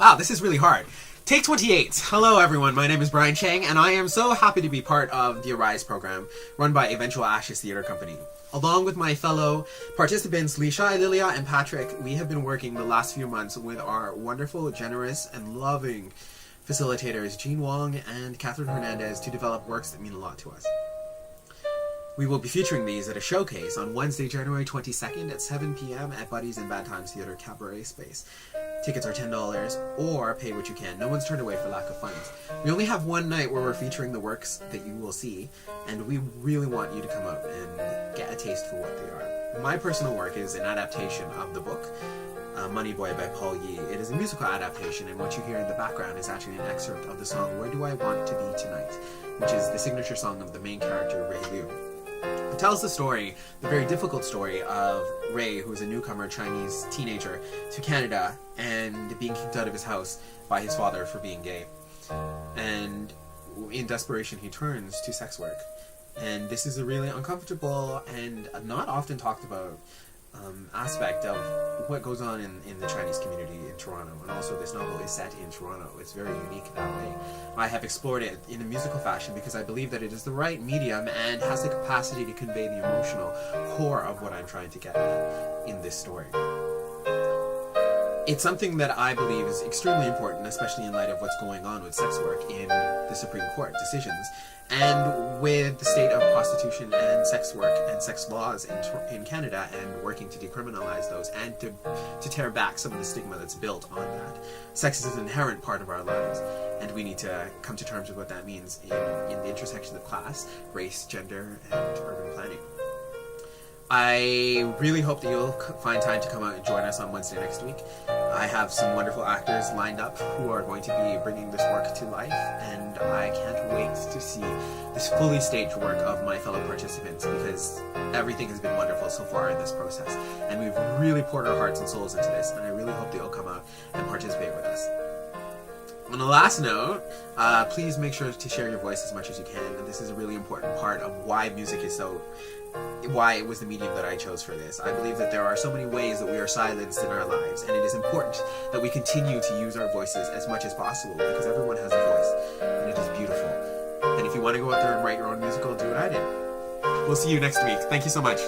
Wow, this is really hard. Take 28. Hello everyone, my name is Brian Chang, and I am so happy to be part of the Arise program, run by Eventual Ashes Theatre Company. Along with my fellow participants, Leisha, Lilia, and Patrick, we have been working the last few months with our wonderful, generous, and loving facilitators, Jean Wong and Catherine Hernandez, to develop works that mean a lot to us. We will be featuring these at a showcase on Wednesday, January 22nd at 7 p.m. at Buddies and Bad Times Theatre Cabaret Space. Tickets are $10 or pay what you can. No one's turned away for lack of funds. We only have one night where we're featuring the works that you will see, and we really want you to come out and get a taste for what they are. My personal work is an adaptation of the book, Money Boy by Paul Yee. It is a musical adaptation, and what you hear in the background is actually an excerpt of the song Where Do I Want to Be Tonight, which is the signature song of the main character, Ray Liu. It tells the story, the very difficult story of Ray, who is a newcomer Chinese teenager to Canada and being kicked out of his house by his father for being gay. And in desperation, he turns to sex work. And this is a really uncomfortable and not often talked about aspect of what goes on in the Chinese community in Toronto. And also this novel is set in Toronto. It's very unique that way. I have explored it in a musical fashion because I believe that it is the right medium and has the capacity to convey the emotional core of what I'm trying to get at in this story. It's something that I believe is extremely important, especially in light of what's going on with sex work in the Supreme Court decisions, and with the state of prostitution and sex work and sex laws in Canada, and working to decriminalize those and to tear back some of the stigma that's built on that. Sex is an inherent part of our lives, and we need to come to terms with what that means in the intersection of class, race, gender, and urban planning. I really hope that you'll find time to come out and join us on Wednesday next week. I have some wonderful actors lined up who are going to be bringing this work to life, and I can't wait to see this fully staged work of my fellow participants, because everything has been wonderful so far in this process, and we've really poured our hearts and souls into this, and I really hope that you'll come out and participate with us. On a last note, please make sure to share your voice as much as you can. And this is a really important part of why music is why it was the medium that I chose for this. I believe that there are so many ways that we are silenced in our lives, and it is important that we continue to use our voices as much as possible, because everyone has a voice, and it is beautiful. And if you want to go out there and write your own musical, do what I did. We'll see you next week. Thank you so much.